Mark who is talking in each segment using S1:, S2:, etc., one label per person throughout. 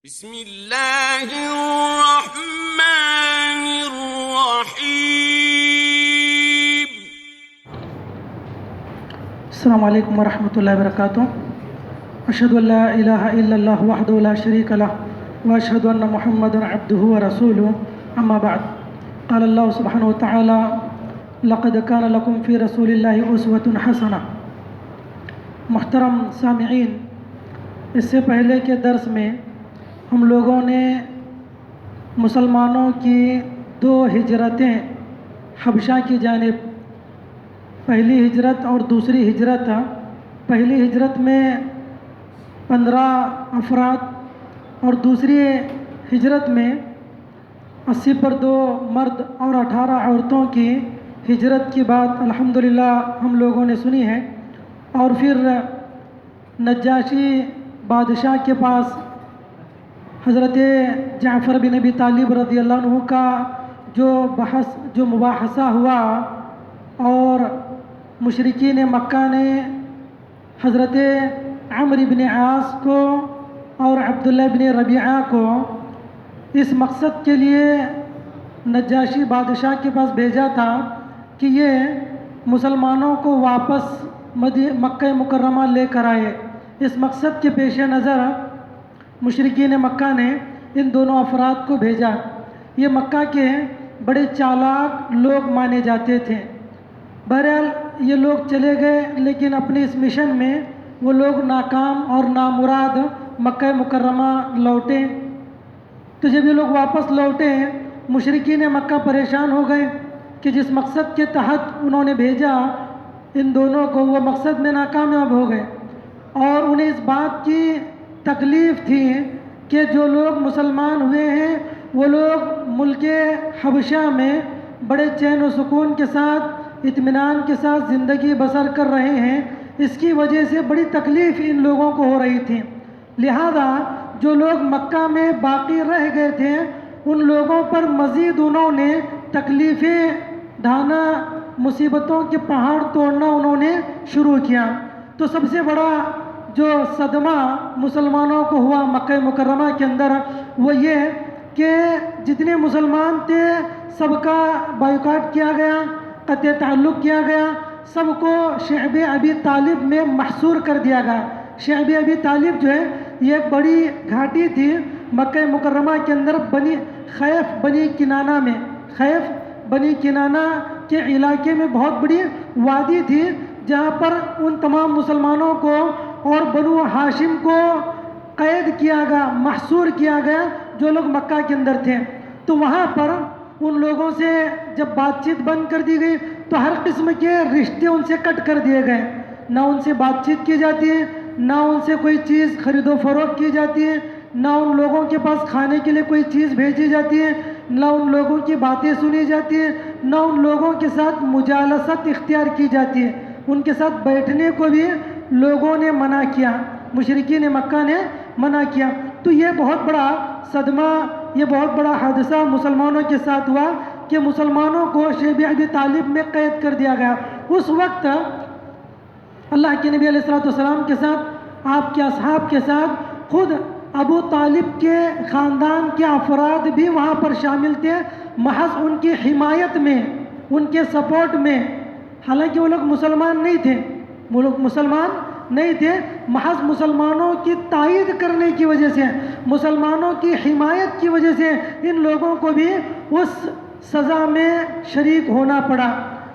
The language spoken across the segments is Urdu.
S1: بسم اللہ الرحمن الرحیم۔
S2: السلام علیکم ورحمۃ اللہ وبرکاتہ۔ اشہد ان لا الہ الا اللہ وحدہ لا شریک لہ واشہد ان محمدا عبدہ ورسولہ، اما بعد۔ قال اللہ سبحانہ وتعالی لقد کان لکم فی رسول اللہ اسوۃ حسنہ۔ محترم سامعین، اس سے پہلے کے درس میں ہم لوگوں نے مسلمانوں کی دو ہجرتیں حبشہ کی جانب، پہلی ہجرت اور دوسری ہجرت، پہلی ہجرت میں 15 افراد اور دوسری ہجرت میں 80 پر 2 مرد اور 18 عورتوں کی ہجرت کی بات الحمدللہ ہم لوگوں نے سنی ہے۔ اور پھر نجاشی بادشاہ کے پاس حضرت جعفر بن ابی طالب رضی اللہ عنہ کا جو مباحثہ ہوا، اور مشرکین مکہ نے حضرت عمرو بن عاص کو اور عبداللہ بن ربیعہ کو اس مقصد کے لیے نجاشی بادشاہ کے پاس بھیجا تھا کہ یہ مسلمانوں کو واپس مکہ مکرمہ لے کر آئے۔ اس مقصد کے پیش نظر مشرکین مکہ نے ان دونوں افراد کو بھیجا۔ یہ مکہ کے بڑے چالاک لوگ مانے جاتے تھے۔ بہرحال یہ لوگ چلے گئے، لیکن اپنے اس مشن میں وہ لوگ ناکام اور نامراد مکہ مکرمہ لوٹے۔ تو جب یہ لوگ واپس لوٹے، مشرکین مکہ پریشان ہو گئے کہ جس مقصد کے تحت انہوں نے بھیجا ان دونوں کو، وہ مقصد میں ناکامیاب ہو گئے، اور انہیں اس بات کی تکلیف تھی کہ جو لوگ مسلمان ہوئے ہیں وہ لوگ ملک حبشہ میں بڑے چین و سکون کے ساتھ، اطمینان کے ساتھ زندگی بسر کر رہے ہیں۔ اس کی وجہ سے بڑی تکلیف ان لوگوں کو ہو رہی تھی، لہذا جو لوگ مکہ میں باقی رہ گئے تھے ان لوگوں پر مزید انہوں نے تکلیفیں ڈھانا، مصیبتوں کے پہاڑ توڑنا انہوں نے شروع کیا۔ تو سب سے بڑا جو صدمہ مسلمانوں کو ہوا مکہ مکرمہ کے اندر وہ یہ کہ جتنے مسلمان تھے سب کا بائیکاٹ کیا گیا، قطع تعلق کیا گیا، سب کو شعب ابی طالب میں محصور کر دیا گیا۔ شعب ابی طالب جو ہے یہ ایک بڑی گھاٹی تھی مکہ مکرمہ کے اندر، خیف بنی کنانہ کے علاقے میں بہت بڑی وادی تھی، جہاں پر ان تمام مسلمانوں کو اور بنو ہاشم کو قید کیا گیا، محصور کیا گیا جو لوگ مکہ کے اندر تھے۔ تو وہاں پر ان لوگوں سے جب بات چیت بند کر دی گئی تو ہر قسم کے رشتے ان سے کٹ کر دیے گئے، نہ ان سے بات چیت کی جاتی ہے، نہ ان سے کوئی چیز خرید و فروخت کی جاتی ہے، نہ ان لوگوں کے پاس کھانے کے لیے کوئی چیز بھیجی جاتی ہے، نہ ان لوگوں کی باتیں سنی جاتی ہیں، نہ ان لوگوں کے ساتھ مجالست اختیار کی جاتی ہے۔ ان کے ساتھ بیٹھنے کو بھی لوگوں نے منع کیا، مشرکین مکہ نے منع کیا۔ تو یہ بہت بڑا صدمہ، یہ بہت بڑا حادثہ مسلمانوں کے ساتھ ہوا کہ مسلمانوں کو شعب ابی طالب میں قید کر دیا گیا۔ اس وقت اللہ کے نبی علیہ السلام کے ساتھ، آپ کے اصحاب کے ساتھ، خود ابو طالب کے خاندان کے افراد بھی وہاں پر شامل تھے، محض ان کی حمایت میں، ان کے سپورٹ میں۔ حالانکہ وہ لوگ مسلمان نہیں تھے، محض مسلمانوں کی تائید کرنے کی وجہ سے، مسلمانوں کی حمایت کی وجہ سے ان لوگوں کو بھی اس سزا میں شریک ہونا پڑا۔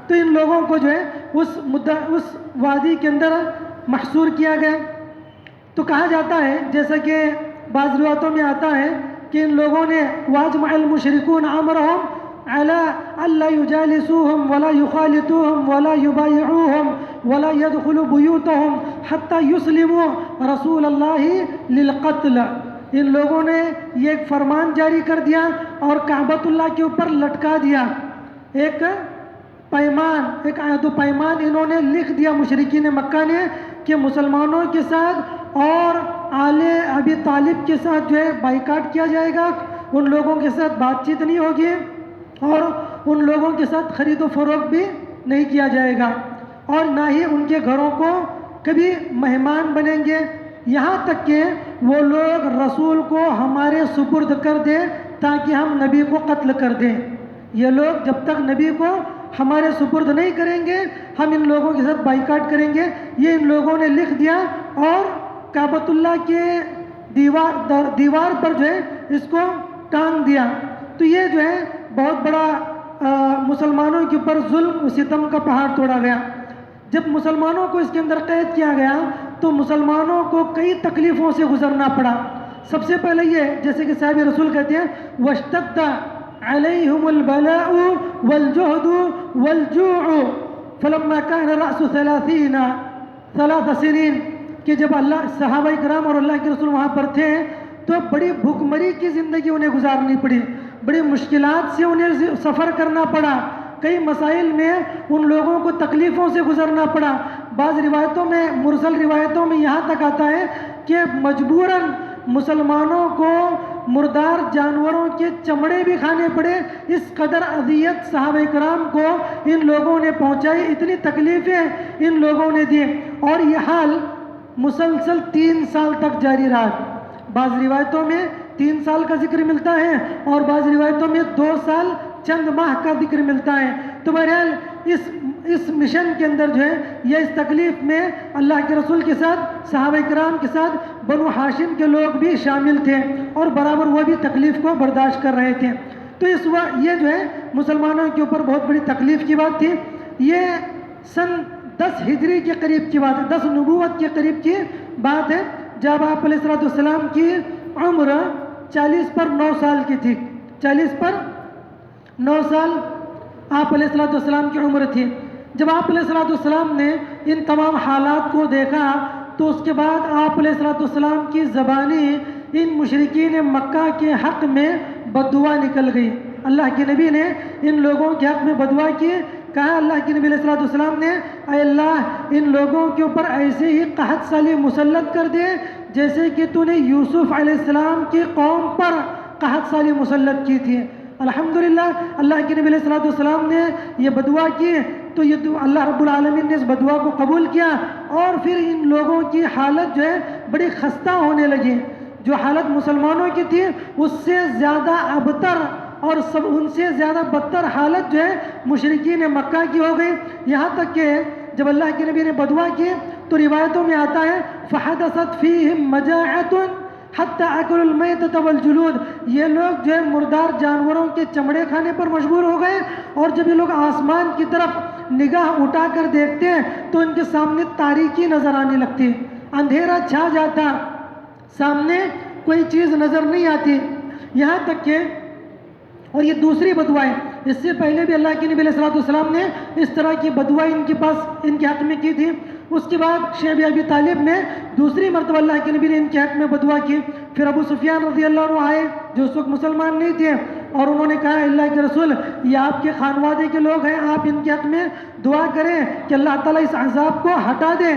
S2: تو ان لوگوں کو جو ہے اس وادی کے اندر محصور کیا گیا۔ تو کہا جاتا ہے، جیسا کہ بعض روایتوں میں آتا ہے کہ ان لوگوں نے واجمع المشرکون امرهم على الا يجالسوهم ولا يخالطوهم ولا يبايعوهم ولا يدخلوا بيوتهم حتى يسلموا رسول الله للقتل۔ ان لوگوں نے یہ ایک فرمان جاری کر دیا اور کعبۃ اللہ کے اوپر لٹکا دیا، ایک عہد و پیمان انہوں نے لکھ دیا مشرکین مکہ نے کہ مسلمانوں کے ساتھ اور آل ابی طالب کے ساتھ جو ہے بائیکاٹ کیا جائے گا، ان لوگوں کے ساتھ بات چیت نہیں ہوگی، اور ان لوگوں کے ساتھ خرید و فروخت بھی نہیں کیا جائے گا، اور نہ ہی ان کے گھروں کو کبھی مہمان بنیں گے یہاں تک کہ وہ لوگ رسول کو ہمارے سپرد کر دیں تاکہ ہم نبی کو قتل کر دیں. یہ لوگ جب تک نبی کو ہمارے سپرد نہیں کریں گے ہم ان لوگوں کے ساتھ بائیکاٹ کریں گے. یہ ان لوگوں نے لکھ دیا اور کعبۃ اللہ کے دیوار پر جو ہے اس کو ٹانگ دیا. تو یہ جو ہے بہت بڑا مسلمانوں کے اوپر ظلم و ستم کا پہاڑ توڑا گیا. جب مسلمانوں کو اس کے اندر قید کیا گیا تو مسلمانوں کو کئی تکلیفوں سے گزرنا پڑا. سب سے پہلے یہ جیسے کہ صحابہ رسول کہتے ہیں وَاشْتَدَّ عَلَيْهِمُ الْبَلَاءُ وَالْجُهْدُ وَالْجُوعُ فَلَمَّا كَانَ رَأْسُ 3 سنين کہ جب اللہ صحابہ کرام اور اللہ کے رسول وہاں پر تھے تو بڑی بھوک مری کی زندگی انہیں گزارنی پڑی. بڑی مشکلات سے انہیں سفر کرنا پڑا. کئی مسائل میں ان لوگوں کو تکلیفوں سے گزرنا پڑا. بعض روایتوں میں مرسل روایتوں میں یہاں تک آتا ہے کہ مجبوراً مسلمانوں کو مردار جانوروں کے چمڑے بھی کھانے پڑے. اس قدر اذیت صحابہ کرام کو ان لوگوں نے پہنچائی, اتنی تکلیفیں ان لوگوں نے دی. اور یہ حال مسلسل 3 سال تک جاری رہا. بعض روایتوں میں 3 سال کا ذکر ملتا ہے اور بعض روایتوں میں 2 سال چند ماہ کا ذکر ملتا ہے. تو بہرحال اس مشن کے اندر جو ہے یا اس تکلیف میں اللہ کے رسول کے ساتھ صحابہ کرام کے ساتھ بنو ہاشم کے لوگ بھی شامل تھے اور برابر وہ بھی تکلیف کو برداشت کر رہے تھے. تو یہ جو ہے مسلمانوں کے اوپر بہت بڑی تکلیف کی بات تھی. یہ سن 10 ہجری کے قریب کی بات ہے, 10 نبوت کے قریب کی بات ہے, جب آپ علیہ السلام کی عمر 40 پر 9 سال کی تھی. 40 پر 9 سال آپ علیہ السلام کی عمر تھی. جب آپ علیہ السلام نے ان تمام حالات کو دیکھا تو اس کے بعد آپ علیہ السلام کی زبانی ان مشرکین مکہ کے حق میں بددعا نکل گئی. اللہ کے نبی نے ان لوگوں کے حق میں بددعا کی. کہا اللہ کے نبی علیہ السلام نے اے اللہ ان لوگوں کے اوپر ایسے ہی قحط سالی مسلط کر دے جیسے کہ تو نے یوسف علیہ السلام کی قوم پر قحط سالی مسلط کی تھی. الحمدللہ اللہ کے نبی علیہ السلام نے یہ بددعا کی تو یہ اللہ رب العالمین نے اس بددعا کو قبول کیا اور پھر ان لوگوں کی حالت جو ہے بڑی خستہ ہونے لگی. جو حالت مسلمانوں کی تھی اس سے زیادہ ابتر اور ان سے زیادہ بدتر حالت جو ہے مشرکین مکہ کی ہو گئی. یہاں تک کہ جب اللہ کے نبی نے بددعا کی تو روایتوں میں آتا ہے فحدثت فیہم مجاعۃ حتی اکلوا المیتۃ والجلود. یہ لوگ جو ہے مردار جانوروں کے چمڑے کھانے پر مجبور ہو گئے اور جب یہ لوگ آسمان کی طرف نگاہ اٹھا کر دیکھتے ہیں تو ان کے سامنے تاریکی نظر آنے لگتی, اندھیرا چھا جاتا, سامنے کوئی چیز نظر نہیں آتی. یہاں تک کہ اور یہ دوسری بددعا ہے, اس سے پہلے بھی اللہ کے نبی علیہ السلام نے اس طرح کی بددعا ان کے حق میں کی تھی. اس کے بعد شیخ ابی طالب نے دوسری مرتبہ اللہ کے نبی نے ان کے حق میں بددعا کی. پھر ابو سفیان رضی اللہ عنہ آئے جو اس وقت مسلمان نہیں تھے اور انہوں نے کہا اللہ کے رسول یہ آپ کے خانوادے کے لوگ ہیں, آپ ان کے حق میں دعا کریں کہ اللہ تعالیٰ اس عذاب کو ہٹا دے.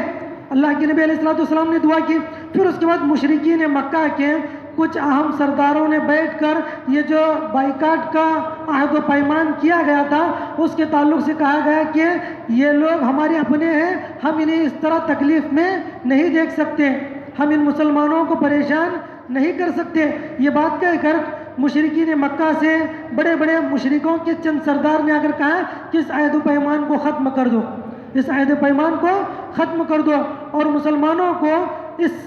S2: اللہ کے نبی علیہ السلام نے دعا کی. پھر اس کے بعد مشرکین مکہ کے کچھ اہم سرداروں نے بیٹھ کر یہ جو بائیکاٹ کا عہد و پیمان کیا گیا تھا اس کے تعلق سے کہا گیا کہ یہ لوگ ہمارے اپنے ہیں, ہم انہیں اس طرح تکلیف میں نہیں دیکھ سکتے, ہم ان مسلمانوں کو پریشان نہیں کر سکتے. یہ بات کہہ کر مشرکین مکہ سے بڑے بڑے مشرکوں کے چند سردار نے اگر کہا کہ اس عہد و پیمان کو ختم کر دو, اس عہد و پیمان کو ختم کر دو اور مسلمانوں کو اس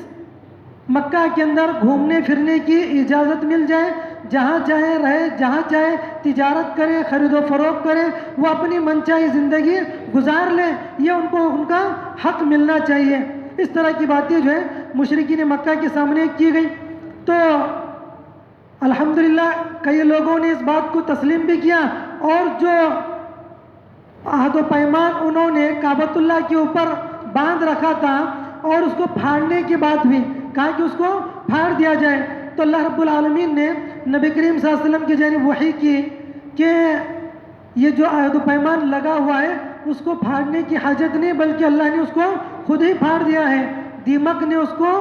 S2: مکہ کے اندر گھومنے پھرنے کی اجازت مل جائے, جہاں چاہے رہے, جہاں چاہے تجارت کرے, خرید و فروخت کرے, وہ اپنی منچاہی زندگی گزار لیں, یہ ان کو ان کا حق ملنا چاہیے. اس طرح کی باتیں جو ہے مشرکین مکہ کے سامنے کی گئی. تو الحمدللہ کئی لوگوں نے اس بات کو تسلیم بھی کیا اور جو عہد و پیمان انہوں نے کعبۃ اللہ کے اوپر باندھ رکھا تھا اور اس کو پھاڑنے کے بعد بھی کہا کہ اس کو پھاڑ دیا جائے تو اللہ رب العالمین نے نبی کریم صلی اللہ علیہ وسلم کی جانب وحی کی کہ یہ جو عہد و پیمان لگا ہوا ہے اس کو پھاڑنے کی حاجت نہیں بلکہ اللہ نے اس کو خود ہی پھاڑ دیا ہے. دیمک نے اس کو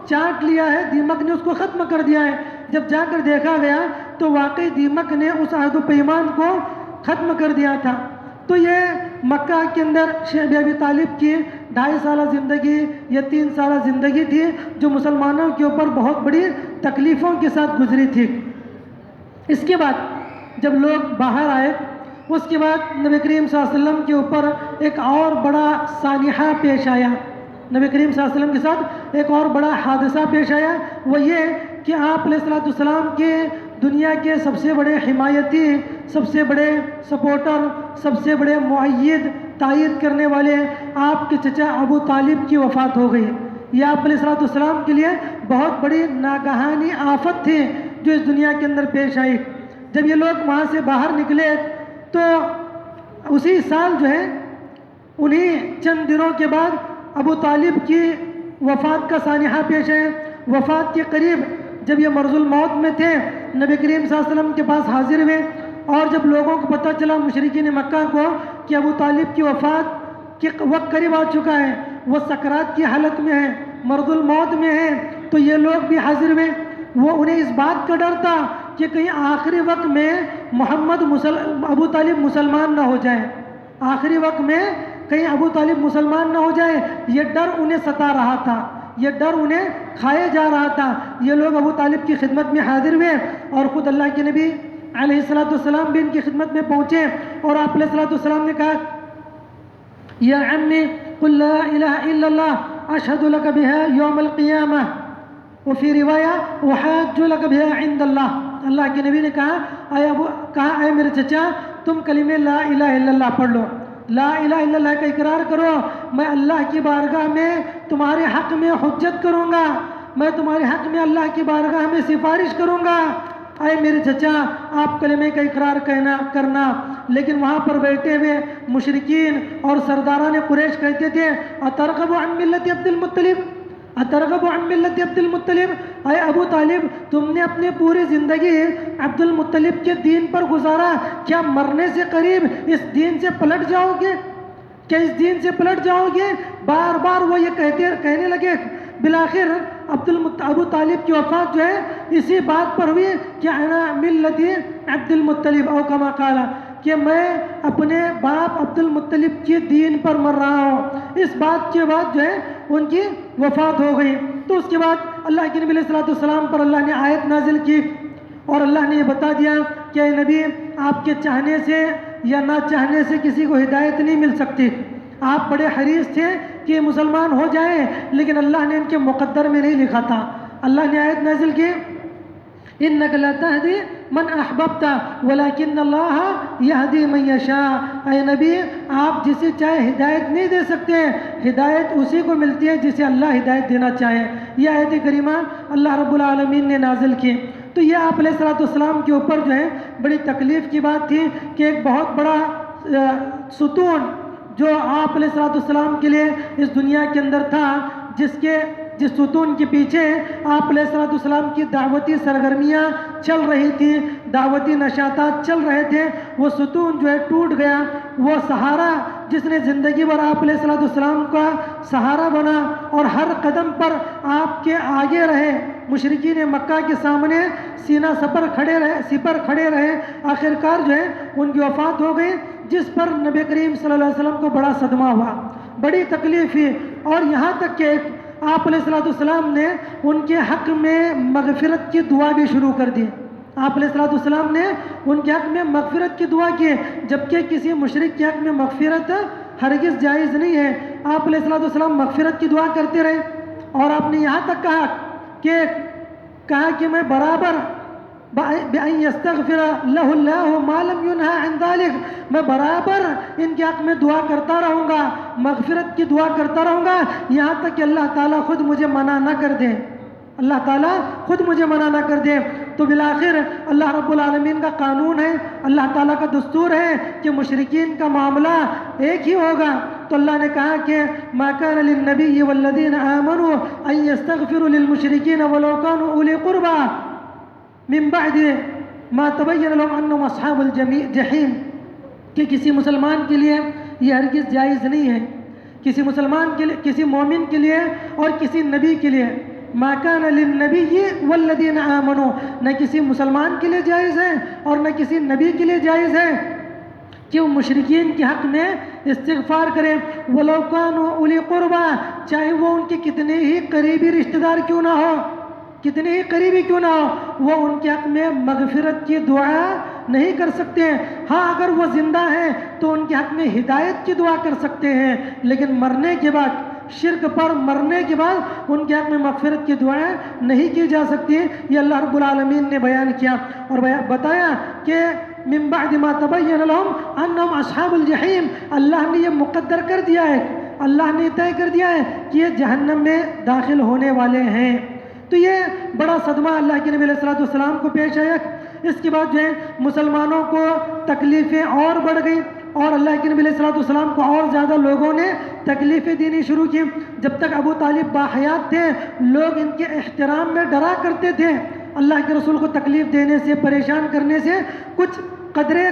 S2: چاٹ لیا ہے, دیمک نے اس کو ختم کر دیا ہے. جب جا کر دیکھا گیا تو واقعی دیمک نے اس عہد و پیمان کو ختم کر دیا تھا. تو یہ مکہ کے اندر شیخ ابی طالب کی 2.5 سالہ زندگی یا 3 سالہ زندگی تھی جو مسلمانوں کے اوپر بہت بڑی تکلیفوں کے ساتھ گزری تھی۔ اس کے بعد جب لوگ باہر آئے اس کے بعد نبی کریم صلی اللہ علیہ وسلم کے اوپر ایک اور بڑا سانحہ پیش آیا، نبی کریم صلی اللہ علیہ وسلم کے ساتھ ایک اور بڑا حادثہ پیش آیا، وہ یہ کہ آپ علیہ السلام کے دنیا کے سب سے بڑے حمایتی، سب سے بڑے سپورٹر، سب سے بڑے مؤید، تائید کرنے والے آپ کے چچا ابو طالب کی وفات ہو گئی۔ یہ آپ علیہ السلام کے لیے بہت بڑی ناگہانی آفت تھی جو اس دنیا کے اندر پیش آئی۔ جب یہ لوگ وہاں سے باہر نکلے تو اسی سال جو ہے انہی چند دنوں کے بعد ابو طالب کی وفات کا سانحہ پیش ہے۔ وفات کے قریب جب یہ مرض الموت میں تھے نبی کریم صلی اللہ علیہ وسلم کے پاس حاضر ہوئے، اور جب لوگوں کو پتہ چلا مشرکین مکہ کو کہ ابو طالب کی وفات کے وقت قریب آ چکا ہے، وہ سکرات کی حالت میں ہے، مرض الموت میں ہے، تو یہ لوگ بھی حاضر ہوئے۔ وہ انہیں اس بات کا ڈر تھا کہ کہیں آخری وقت میں ابو طالب مسلمان نہ ہو جائے، آخری وقت میں کہیں ابو طالب مسلمان نہ ہو جائے، یہ ڈر انہیں ستا رہا تھا، یہ ڈر انہیں کھائے جا رہا تھا۔ یہ لوگ ابو طالب کی خدمت میں حاضر ہوئے اور خود اللہ کے نبی علیہ السلام بھی ان کی خدمت میں پہنچے، اور آپ علیہ السلام نے کہا یا عمی قل لا الہ الا اللہ اشہد لک بہا یوم القیامہ وفی روایہ احاج لک بہا عند اللہ۔ اللہ کے نبی نے کہا اے میرے چچا تم کلمہ لا الہ الا اللہ پڑھ لو، لا الہ الا اللہ کا اقرار کرو، میں اللہ کی بارگاہ میں تمہارے حق میں حجت کروں گا، میں تمہارے حق میں اللہ کی بارگاہ میں سفارش کروں گا۔ اے میرے چچا آپ کلمے کا اقرار کرنا، لیکن وہاں پر بیٹھے ہوئے مشرکین اور سرداران قریش کہتے تھے اترغب عن ملت عبد المطلب، اترغب عن ملت عبد المطلب، اے ابو طالب تم نے اپنی پوری زندگی عبد المطلب کے دین پر گزارا، کیا مرنے سے قریب اس دین سے پلٹ جاؤ گے؟ کیا اس دین سے پلٹ جاؤ گے؟ بار بار وہ یہ کہنے لگے۔ بالآخر ابو طالب کی وفات جو ہے اسی بات پر ہوئی کہ انا ملتی عبد المطلب او کما قال، کہ میں اپنے باپ عبد المطلب کے دین پر مر رہا ہوں۔ اس بات کے بعد جو ہے ان کی وفات ہو گئی۔ تو اس کے بعد اللہ کے نبی علیہ السلام پر اللہ نے آیت نازل کی اور اللہ نے یہ بتا دیا کہ اے نبی آپ کے چاہنے سے یا نہ چاہنے سے کسی کو ہدایت نہیں مل سکتی۔ آپ بڑے حریص تھے کہ مسلمان ہو جائیں، لیکن اللہ نے ان کے مقدر میں نہیں لکھا تھا۔ اللہ نے آیت نازل کی انک لا تہدی من احببت ولکن اللہ یہدی من یشاء، اے نبی آپ جسے چاہے ہدایت نہیں دے سکتے، ہدایت اسی کو ملتی ہے جسے اللہ ہدایت دینا چاہے۔ یہ آیت کریمہ اللہ رب العالمین نے نازل کی۔ تو یہ آپ علیہ السلام کے اوپر جو ہے بڑی تکلیف کی بات تھی کہ ایک بہت بڑا ستون جو آپ علیہ السلام کے لیے اس دنیا کے اندر تھا، جس ستون کے پیچھے آپ علیہ السلام کی دعوتی سرگرمیاں چل رہی تھی، دعوتی نشاطات چل رہے تھے، وہ ستون جو ہے ٹوٹ گیا۔ وہ سہارا جس نے زندگی بھر آپ علیہ السلام کا سہارا بنا اور ہر قدم پر آپ کے آگے رہے، مشرکین مکہ کے سامنے سینہ سپر کھڑے رہے، آخرکار جو ہے ان کی وفات ہو گئی، جس پر نبی کریم صلی اللہ علیہ وسلم کو بڑا صدمہ ہوا، بڑی تکلیف ہوئی، اور یہاں تک کہ آپ علیہ السلام نے ان کے حق میں مغفرت کی دعا بھی شروع کر دی۔ آپ علیہ السلام نے ان کے حق میں مغفرت کی دعا کی، جبکہ کسی مشرک کے حق میں مغفرت ہرگز جائز نہیں ہے۔ آپ علیہ السلام مغفرت کی دعا کرتے رہے، اور آپ نے یہاں تک کہا کہ میں برابر بأن يستغفر له الله ما لم ينهى عن ذلك، میں برابر ان کے حق میں دعا کرتا رہوں گا، مغفرت کی دعا کرتا رہوں گا، یہاں تک کہ اللہ تعالیٰ خود مجھے منع نہ کر دے، اللہ تعالیٰ خود مجھے منع نہ کر دے۔ تو بالآخر اللہ رب العالمین کا قانون ہے، اللہ تعالیٰ کا دستور ہے کہ مشرکین کا معاملہ ایک ہی ہوگا۔ تو اللہ نے کہا کہ ما كان للنبي والذين آمنوا ان يستغفروا للمشركين ولو كانوا اولي قربى من بعد ما تبين لهم انهم اصحاب الجحیم، کہ کسی مسلمان کے لیے یہ ہرگز جائز نہیں ہے، کسی مسلمان کے لیے، کسی مومن کے لیے اور کسی نبی کے لیے، ما كان للنبي والذين آمنوا، نہ کسی مسلمان کے لیے جائز ہے اور نہ کسی نبی کے لیے جائز ہے کہ وہ مشرکین کے حق میں استغفار کریں، وَلَوْ كَانُوا أُولِي قُرْبَىٰ، چاہے وہ ان کے کتنے ہی قریبی رشتہ دار کیوں نہ ہو، کتنے ہی قریبی کیوں نہ ہو، وہ ان کے حق میں مغفرت کی دعا نہیں کر سکتے ہیں۔ ہاں اگر وہ زندہ ہیں تو ان کے حق میں ہدایت کی دعا کر سکتے ہیں، لیکن مرنے کے بعد، شرک پر مرنے کے بعد ان کے حق میں مغفرت کی دعائیں نہیں کی جا سکتی۔ یہ اللہ رب العالمین نے بیان کیا اور بتایا کہ من بعد ما تبین لهم انہم اصحاب الجحیم، اللہ نے یہ مقدر کر دیا ہے، اللہ نے طے کر دیا ہے کہ یہ جہنم میں داخل ہونے والے ہیں۔ تو یہ بڑا صدمہ اللہ کے نبی علیہ السلام کو پیش آیا۔ اس کے بعد جو ہے مسلمانوں کو تکلیفیں اور بڑھ گئیں اور اللہ کے نبی علیہ السلام کو اور زیادہ لوگوں نے تکلیفیں دینی شروع کی۔ جب تک ابو طالب باحیات تھے لوگ ان کے احترام میں ڈرا کرتے تھے، اللہ کے رسول کو تکلیف دینے سے، پریشان کرنے سے کچھ قدرے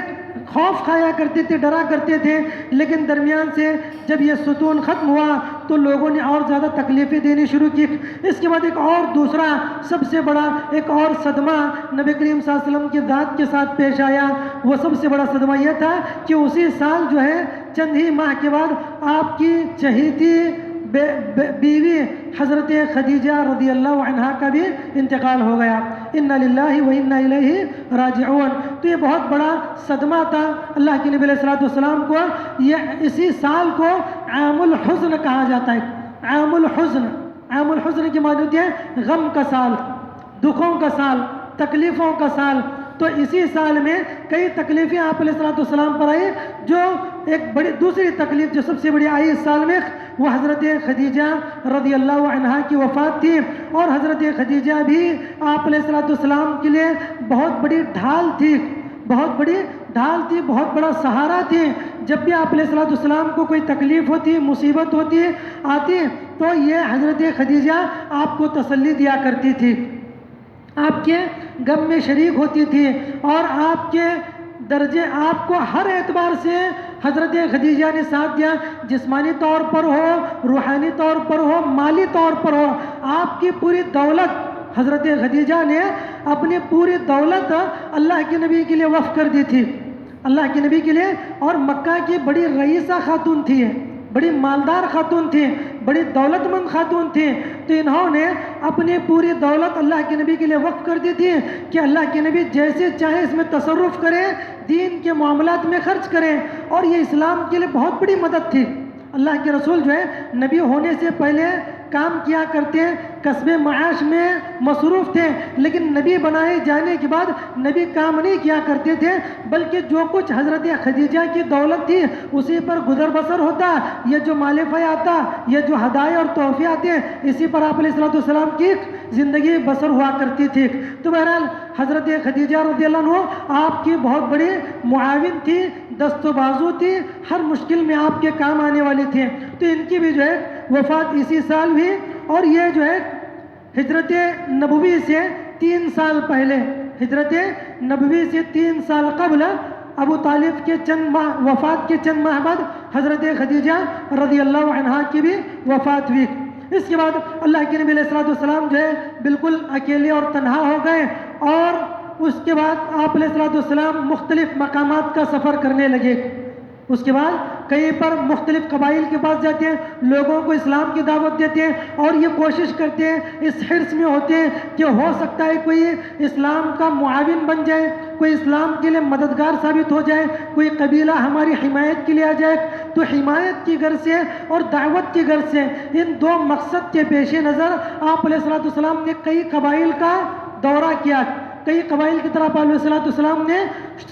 S2: خوف کھایا کرتے تھے، ڈرا کرتے تھے، لیکن درمیان سے جب یہ ستون ختم ہوا تو لوگوں نے اور زیادہ تکلیفیں دینی شروع کی۔ اس کے بعد ایک اور دوسرا سب سے بڑا ایک اور صدمہ نبی کریم صلی اللہ علیہ وسلم کی ذات کے ساتھ پیش آیا۔ وہ سب سے بڑا صدمہ یہ تھا کہ اسی سال جو ہے چند ہی ماہ کے بعد آپ کی چہیتی بیوی حضرت خدیجہ رضی اللہ عنہا کا بھی انتقال ہو گیا۔ انا للہ و انا الیہ راجعون۔ تو یہ بہت بڑا صدمہ تھا اللہ کے نبی علیہ السلام کو۔ یہ اسی سال کو عام الحزن کہا جاتا ہے۔ عام الحزن، عام الحزن کی معنی ہوتی ہے غم کا سال، دکھوں کا سال، تکلیفوں کا سال۔ تو اسی سال میں کئی تکلیفیں آپ علیہ السلام پر آئی۔ جو ایک بڑی دوسری تکلیف جو سب سے بڑی آئی اس سال میں وہ حضرت خدیجہ رضی اللہ عنہا کی وفات تھی، اور حضرت خدیجہ بھی آپ علیہ السلام کے لیے بہت بڑی ڈھال تھی، بہت بڑی ڈھال تھی، بہت بڑا سہارا تھی۔ جب بھی آپ علیہ السلام کو کوئی تکلیف ہوتی، مصیبت ہوتی آتی تو یہ حضرت خدیجہ آپ کو تسلی دیا کرتی تھی، آپ کے غم میں شریک ہوتی تھی، اور آپ کے درجے آپ کو ہر اعتبار سے حضرت خدیجہ نے ساتھ دیا، جسمانی طور پر ہو، روحانی طور پر ہو، مالی طور پر ہو۔ آپ کی پوری دولت حضرت خدیجہ نے اپنی پوری دولت اللہ کے نبی کے لیے وقف کر دی تھی، اللہ کے نبی کے لیے، اور مکہ کی بڑی رئیسہ خاتون تھی، بڑی مالدار خاتون تھی، بڑی دولت مند خاتون تھی۔ تو انہوں نے اپنی پوری دولت اللہ کے نبی کے لیے وقف کر دی تھی کہ اللہ کے نبی جیسے چاہے اس میں تصرف کریں، دین کے معاملات میں خرچ کریں، اور یہ اسلام کے لیے بہت بڑی مدد تھی۔ اللہ کے رسول جو ہے نبی ہونے سے پہلے کام کیا کرتے، کسب معاش میں مصروف تھے، لیکن نبی بنائے جانے کے بعد نبی کام نہیں کیا کرتے تھے، بلکہ جو کچھ حضرت خدیجہ کی دولت تھی اسی پر گزر بسر ہوتا، یہ جو مال فی آتا، یہ جو ہدایہ اور تحفے آتے، اسی پر آپ علیہ السلام کی زندگی بسر ہوا کرتی تھی۔ تو بہرحال حضرت خدیجہ رضی اللہ عنہ آپ کی بہت بڑی معاون تھی، دست و بازو تھی، ہر مشکل میں آپ کے کام آنے والی تھی۔ تو ان کی بھی جو ہے وفات اسی سال ہوئی، اور یہ جو ہے ہجرت نبوی سے 3 سال پہلے، ہجرت نبوی سے 3 سال قبل ابو طالب کے وفات کے چند ماہ بعد حضرت خدیجہ رضی اللہ عنہا کی بھی وفات ہوئی۔ اس کے بعد اللہ کے نبی علیہ السلام جو ہے بالکل اکیلے اور تنہا ہو گئے، اور اس کے بعد آپ علیہ السلام مختلف مقامات کا سفر کرنے لگے۔ اس کے بعد کہیں پر مختلف قبائل کے پاس جاتے ہیں، لوگوں کو اسلام کی دعوت دیتے ہیں، اور یہ کوشش کرتے ہیں، اس حرص میں ہوتے ہیں کہ ہو سکتا ہے کوئی اسلام کا معاون بن جائے، کوئی اسلام کے لیے مددگار ثابت ہو جائے، کوئی قبیلہ ہماری حمایت کے لیے آ جائے۔ تو حمایت کی غرض سے اور دعوت کی غرض سے، ان 2 مقصد کے پیش نظر آپ علیہ السلام نے کئی قبائل کا دورہ کیا، کئی قبائل کی طرف علیہ السلام نے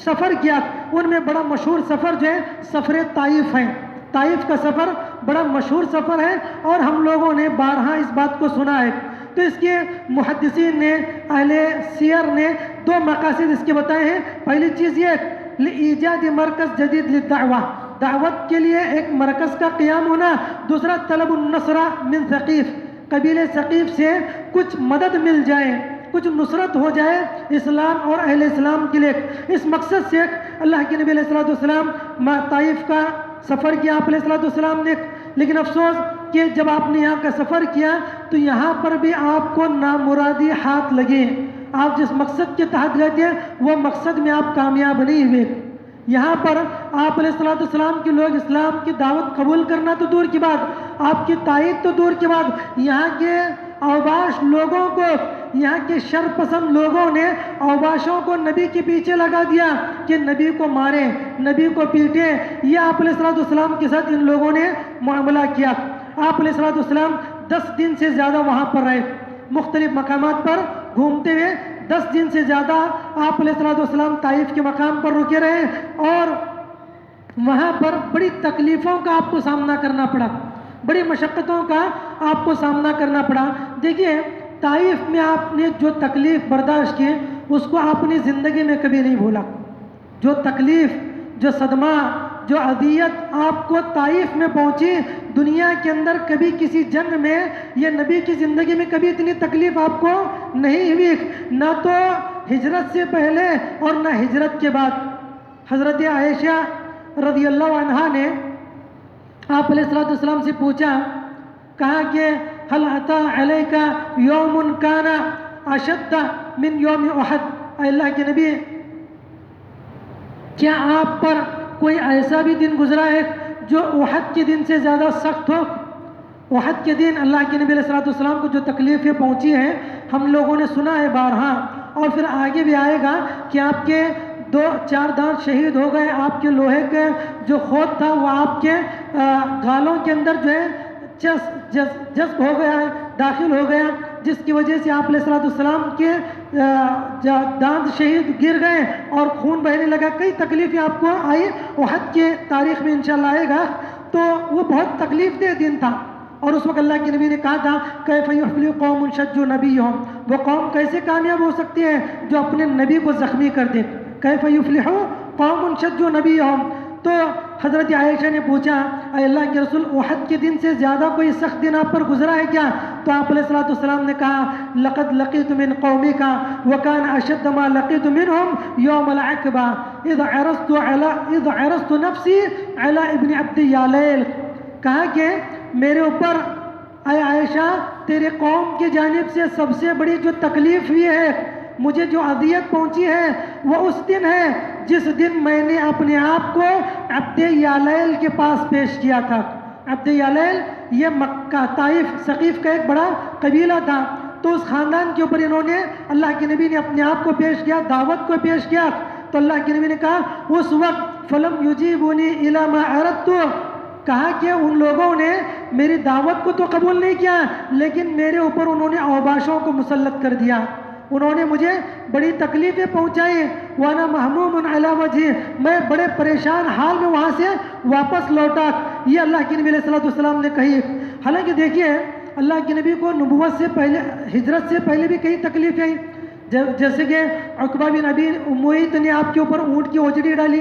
S2: سفر کیا۔ ان میں بڑا مشہور سفر جو ہے سفر طائف ہے۔ طائف کا سفر بڑا مشہور سفر ہے، اور ہم لوگوں نے بارہا اس بات کو سنا ہے۔ تو اس کے محدثین نے، اہل سیر نے 2 مقاصد اس کے بتائے ہیں۔ پہلی چیز یہ لإیجاد مرکز جدید للدعوہ، دعوت کے لیے ایک مرکز کا قیام ہونا۔ دوسرا طلب النصر من ثقیف، قبیلے ثقیف سے کچھ مدد مل جائے، کچھ نصرت ہو جائے اسلام اور اہل اسلام کے لیے۔ اس مقصد سے اللہ کے نبی علیہ السلام طائف کا سفر کیا آپ علیہ السلام نے، لیکن افسوس کہ جب آپ نے یہاں کا سفر کیا تو یہاں پر بھی آپ کو نامرادی ہاتھ لگے۔ آپ جس مقصد کے تحت گئے تھے وہ مقصد میں آپ کامیاب نہیں ہوئے۔ یہاں پر آپ علیہ السلام کے لوگ اسلام کی دعوت قبول کرنا تو دور کی بات، آپ کی تائید تو دور کی بات، یہاں کے اوباش لوگوں کو، یہاں کے شر پسند لوگوں نے اوباشوں کو نبی کے پیچھے لگا دیا کہ نبی کو ماریں، نبی کو پیٹیں۔ یہ آپ علیہ السلام کے ساتھ ان لوگوں نے معاملہ کیا۔ آپ علیہ السلام 10 دن سے زیادہ وہاں پر رہے، مختلف مقامات پر گھومتے ہوئے 10 دن سے زیادہ آپ علیہ السلام طائف کے مقام پر رکے رہے، اور وہاں پر بڑی تکلیفوں کا آپ کو سامنا کرنا پڑا، بڑی مشقتوں کا آپ کو سامنا کرنا پڑا۔ دیکھیے طائف میں آپ نے جو تکلیف برداشت کی اس کو آپ نے زندگی میں کبھی نہیں بھولا۔ جو تکلیف، جو صدمہ، جو اذیت آپ کو طائف میں پہنچی، دنیا کے اندر کبھی کسی جنگ میں یا نبی کی زندگی میں کبھی اتنی تکلیف آپ کو نہیں ہوئی، نہ تو ہجرت سے پہلے اور نہ ہجرت کے بعد۔ حضرت عائشہ رضی اللہ عنہا نے آپ علیہ السلام سے پوچھا، کہا کہ هل اتى عليك يوم كان اشد من يوم احد، اے اللہ کے نبی کیا آپ پر کوئی ایسا بھی دن گزرا ہے جو احد کے دن سے زیادہ سخت ہو؟ احد کے دن اللہ کے نبی علیہ السلام کو جو تکلیفیں پہنچی ہیں ہم لوگوں نے سنا ہے بارہا، اور پھر آگے بھی آئے گا کہ آپ کے 2-4 دانت شہید ہو گئے، آپ کے لوہے کے جو خود تھا وہ آپ کے گالوں کے اندر جو ہے جذب ہو گیا ہے، داخل ہو گیا، جس کی وجہ سے آپ علیہ السلام کے دانت شہید گر گئے اور خون بہنے لگا۔ کئی تکلیفیں آپ کو آئی، احد کے تاریخ میں انشاءاللہ آئے گا۔ تو وہ بہت تکلیف دہ دن تھا، اور اس وقت اللہ کے نبی نے کہا تھا کیف یفلح قوم شجوا نبیہم، وہ قوم کیسے کامیاب ہو سکتی ہے جو اپنے نبی کو زخمی کر دے، کیف یفلح قوم شجوا نبیہم۔ تو حضرت عائشہ نے پوچھا، اے اللہ کے رسول احد کے دن سے زیادہ کوئی سخت دن آپ پر گزرا ہے کیا؟ تو آپ علیہ السلام نے کہا لقد لقیت من قومک وکان اشد ما لقیت منهم یوم العقبہ اذ عرضت نفسی علی ابن عبد یالیل، کہا کہ میرے اوپر اے عائشہ تیرے قوم کی جانب سے سب سے بڑی جو تکلیف ہوئی ہے، مجھے جو اذیت پہنچی ہے وہ اس دن ہے جس دن میں نے اپنے آپ کو عبد یالیل کے پاس پیش کیا تھا۔ عبد یالیل یہ مکہ طائف ثقیف کا ایک بڑا قبیلہ تھا، تو اس خاندان کے اوپر انہوں نے اللہ کے نبی نے اپنے آپ کو پیش کیا، دعوت کو پیش کیا۔ تو اللہ کے نبی نے کہا اس وقت فلم یجیبونی الی ما اردت، کہا کہ ان لوگوں نے میری دعوت کو تو قبول نہیں کیا لیکن میرے اوپر انہوں نے اوباشوں کو مسلط کر دیا، انہوں نے مجھے بڑی تکلیفیں پہنچائی، وانا محموم علی وجہی، میں بڑے پریشان حال میں وہاں سے واپس لوٹا۔ یہ اللہ کے نبی علیہ السلام نے کہی۔ حالانکہ دیکھیے اللہ کے نبی کو نبوت سے پہلے، ہجرت سے پہلے بھی کئی تکلیفیں آئیں، جیسے کہ عقبہ بن ابی معیط نے آپ کے اوپر اونٹ کی اوجڑی ڈالی،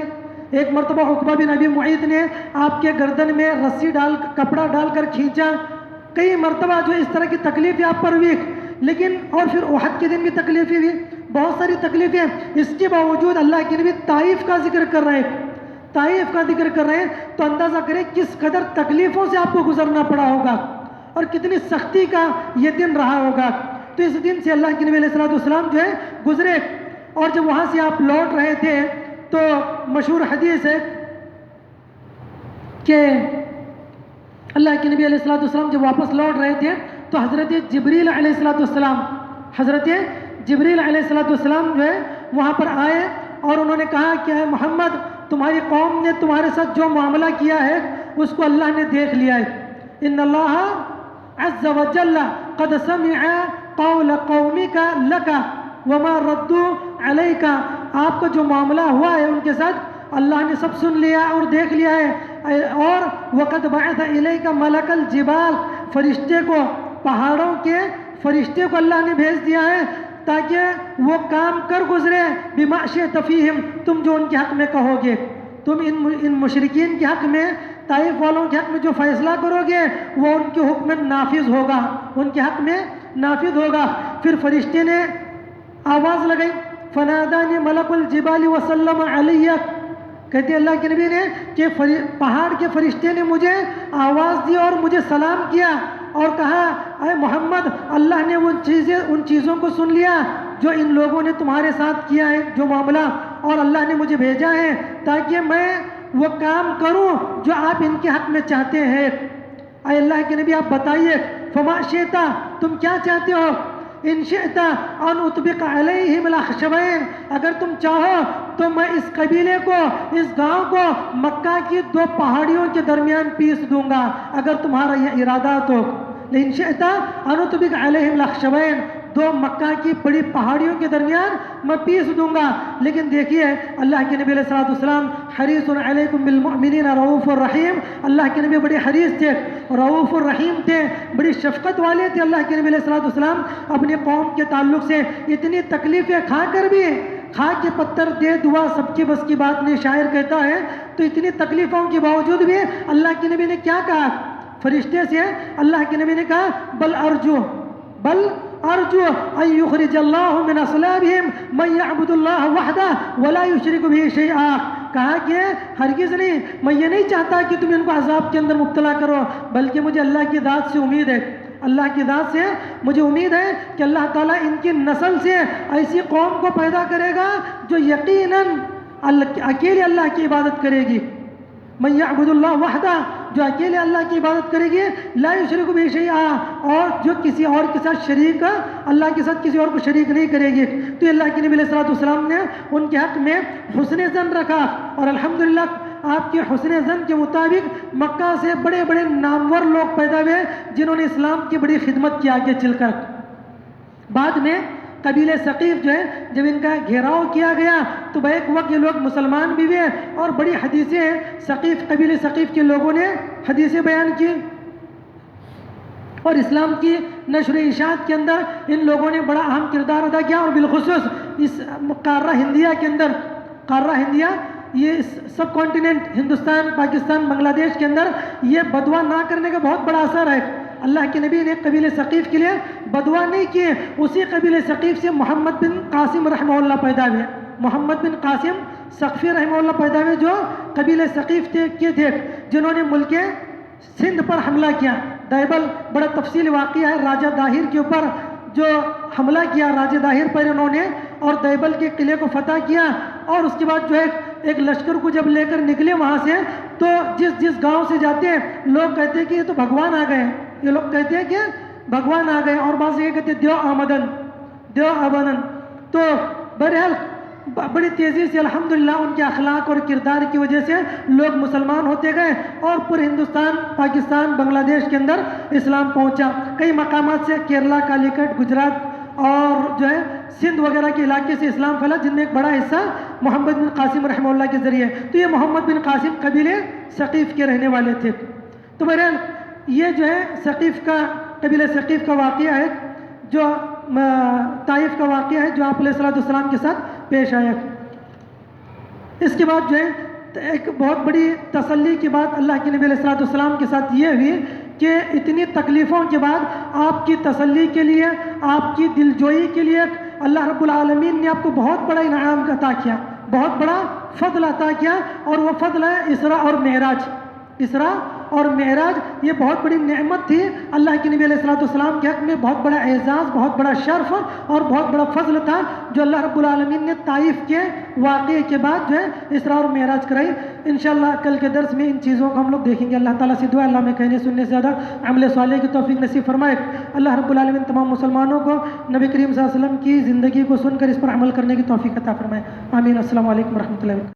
S2: ایک مرتبہ عقبہ بن ابی معیط نے آپ کے گردن میں رسی ڈال کپڑا ڈال کر کھینچا، کئی مرتبہ جو اس طرح کی تکلیفیں آپ پر ہوئی، لیکن اور پھر احد کے دن بھی تکلیفیں ہوئی، بہت ساری تکلیفیں، اس کے باوجود اللہ کے نبی طائف کا ذکر کر رہے ہیں، طائف کا ذکر کر رہے ہیں، تو اندازہ کریں کس قدر تکلیفوں سے آپ کو گزرنا پڑا ہوگا اور کتنی سختی کا یہ دن رہا ہوگا۔ تو اس دن سے اللہ کے نبی علیہ السلام جو ہے گزرے، اور جب وہاں سے آپ لوٹ رہے تھے تو مشہور حدیث ہے کہ اللہ کے نبی علیہ السلام جب واپس لوٹ رہے تھے تو حضرت جبریل علیہ السلام جو ہے وہاں پر آئے اور انہوں نے کہا کہ اے محمد تمہاری قوم نے تمہارے ساتھ جو معاملہ کیا ہے اس کو اللہ نے دیکھ لیا ہے، ان اللہ عز وجل قد سمع قول قومک لک وما ردوا علیک، آپ کا جو معاملہ ہوا ہے ان کے ساتھ اللہ نے سب سن لیا اور دیکھ لیا ہے، اور وقد بعث الیک ملک الجبال، فرشتے کو، پہاڑوں کے فرشتے کو اللہ نے بھیج دیا ہے تاکہ وہ کام کر گزرے بما شئت فیہم، تم جو ان کے حق میں کہو گے، تم ان مشرکین کے حق میں، طائف والوں کے حق میں جو فیصلہ کرو گے وہ ان کے حکم میں نافذ ہوگا، ان کے حق میں نافذ ہوگا۔ پھر فرشتے نے آواز لگائی، فنادانی ملک الجبال وسلم علیہ، کہتے اللہ کے نبی نے کہ پہاڑ کے فرشتے نے مجھے آواز دی اور مجھے سلام کیا اور کہا اے محمد اللہ نے ان چیزوں کو سن لیا جو ان لوگوں نے تمہارے ساتھ کیا ہے جو معاملہ، اور اللہ نے مجھے بھیجا ہے تاکہ میں وہ کام کروں جو آپ ان کے حق میں چاہتے ہیں۔ اے اللہ کے نبی آپ بتائیے، فما شئتا، تم کیا چاہتے ہو؟ ان شئتا ان اطبق علیہم الاخشبین، اگر تم چاہو تو میں اس قبیلے کو، اس گاؤں کو مکہ کی 2 پہاڑیوں کے درمیان پیس دوں گا، اگر تمہارا یہ ارادہ تو۔ ان شئتا ان اطبق علیہم الاخشبین، 2 مکہ کی بڑی پہاڑیوں کے درمیان میں پیس دوں گا۔ لیکن دیکھیے اللہ کے نبی علیہ الصلوۃ والسلام حریص علیکم بالمؤمنین رؤوف الرحیم، اللہ کے نبی بڑے حریص تھے، رؤوف الرحیم تھے، بڑی شفقت والے تھے اللہ کے نبی علیہ الصلوۃ والسلام۔ اپنی قوم کے تعلق سے اتنی تکلیفیں کھا کر بھی، کھا کے پتھر دے دعا سب کی بس کی بات نہیں، شاعر کہتا ہے، تو اتنی تکلیفوں کے باوجود بھی اللہ کے نبی نے کیا کہا؟ فرشتے سے اللہ کے نبی نے کہا بل ارجو ان یخرج اللہ من اصلابہم من یعبد اللہ وحدہ ولا یشرک بہ شیئا، کہا کہ ہرگز نہیں، میں یہ نہیں چاہتا کہ تم ان کو عذاب کے اندر مبتلا کرو، بلکہ مجھے اللہ کی ذات سے امید ہے، اللہ کی ذات سے مجھے امید ہے کہ اللہ تعالیٰ ان کی نسل سے ایسی قوم کو پیدا کرے گا جو یقیناً اکیلے اللہ کی عبادت کرے گی، من یعبد اللہ وحدہ، جو اکیلے اللہ کی عبادت کرے گی، لا یشرک بہ شیئا، اور جو کسی اور کے ساتھ شریک، اللہ کے ساتھ کسی اور کو شریک نہیں کرے گی۔ تو اللہ کے نبی علیہ الصلوۃ والسلام نے ان کے حق میں حسن ظن رکھا، اور الحمدللہ آپ کے حسن ظن کے مطابق مکہ سے بڑے بڑے نامور لوگ پیدا ہوئے جنہوں نے اسلام کی بڑی خدمت کی آگے چل کر۔ بعد میں قبیلہ ثقیف جو ہے، جب ان کا گھیراؤ کیا گیا تو بیک وقت یہ لوگ مسلمان بھی ہوئے، اور بڑی حدیثیں قبیلہ ثقیف کے لوگوں نے حدیثیں بیان کی، اور اسلام کی نشر و اشاعت کے اندر ان لوگوں نے بڑا اہم کردار ادا کیا، اور بالخصوص اس قارہ ہندیہ کے اندر، قارہ ہندیہ یہ سب کانٹیننٹ ہندوستان، پاکستان، بنگلہ دیش کے اندر یہ بدعا نہ کرنے کا بہت بڑا اثر ہے۔ اللہ کے نبی نے قبیلہ ثقیف کے لیے بدعا نہیں کی، اسی قبیلہ ثقیف سے محمد بن قاسم رحمہ اللہ پیدا ہوئے، محمد بن قاسم ثقفی رحمہ اللہ پیدا ہوئے، جو قبیلہ ثقیف کے تھے، جنہوں نے ملک سندھ پر حملہ کیا۔ دیبل بڑا تفصیلی واقعہ ہے، راجہ داہر کے اوپر جو حملہ کیا راجہ داہر پر انہوں نے، اور دیبل کے قلعے کو فتح کیا، اور اس کے بعد جو ہے ایک لشکر کو جب لے کر نکلے وہاں سے، تو جس گاؤں سے جاتے ہیں لوگ کہتے ہیں کہ یہ تو بھگوان آ گئے، یہ لوگ کہتے ہیں کہ بھگوان آ گئے، اور بعض یہ کہتے ہیں دیو آمدن۔ تو بہرحال بڑی تیزی سے الحمدللہ ان کے اخلاق اور کردار کی وجہ سے لوگ مسلمان ہوتے گئے، اور پورے ہندوستان، پاکستان، بنگلہ دیش کے اندر اسلام پہنچا۔ کئی مقامات سے کیرلا، کالیکٹ، گجرات اور جو ہے سندھ وغیرہ کے علاقے سے اسلام پھیلا، جن میں ایک بڑا حصہ محمد بن قاسم رحمہ اللہ کے ذریعے۔ تو یہ محمد بن قاسم قبیلے ثقیف کے رہنے والے تھے۔ تو بہرحال یہ جو ہے قبیلہ ثقیف کا واقعہ ہے، جو طائف کا واقعہ ہے، جو آپ علیہ الصلوۃ والسلام کے ساتھ پیش آیا۔ اس کے بعد جو ہے ایک بہت بڑی تسلی کی بات اللہ کے نبی علیہ الصلوۃ والسلام کے ساتھ یہ ہوئی کہ اتنی تکلیفوں کے بعد آپ کی تسلی کے لیے، آپ کی دلجوئی کے لیے اللہ رب العالمین نے آپ کو بہت بڑا انعام عطا کیا، بہت بڑا فضل عطا کیا، اور وہ فضل ہے اسراء اور معراج۔ اسراء اور معراج یہ بہت بڑی نعمت تھی اللہ کے نبی علیہ الصلوۃ والسلام کے حق میں، بہت بڑا اعزاز، بہت بڑا شرف اور بہت بڑا فضل تھا جو اللہ رب العالمین نے طائف کے واقعے کے بعد جو ہے اسراء اور معراج کرائی۔ انشاءاللہ کل کے درس میں ان چیزوں کو ہم لوگ دیکھیں گے۔ اللہ تعالیٰ سے دعا اللہ میں کہنے سننے سے زیادہ عمل صالح کی توفیق نصیب فرمائے۔ اللہ رب العالمین تمام مسلمانوں کو نبی کریم صلی اللہ علیہ وسلم کی زندگی کو سن کر اس پر عمل کرنے کی توفیق عطا فرمائے۔ آمین۔ السلام علیکم ورحمۃ اللہ وبرکاتہ۔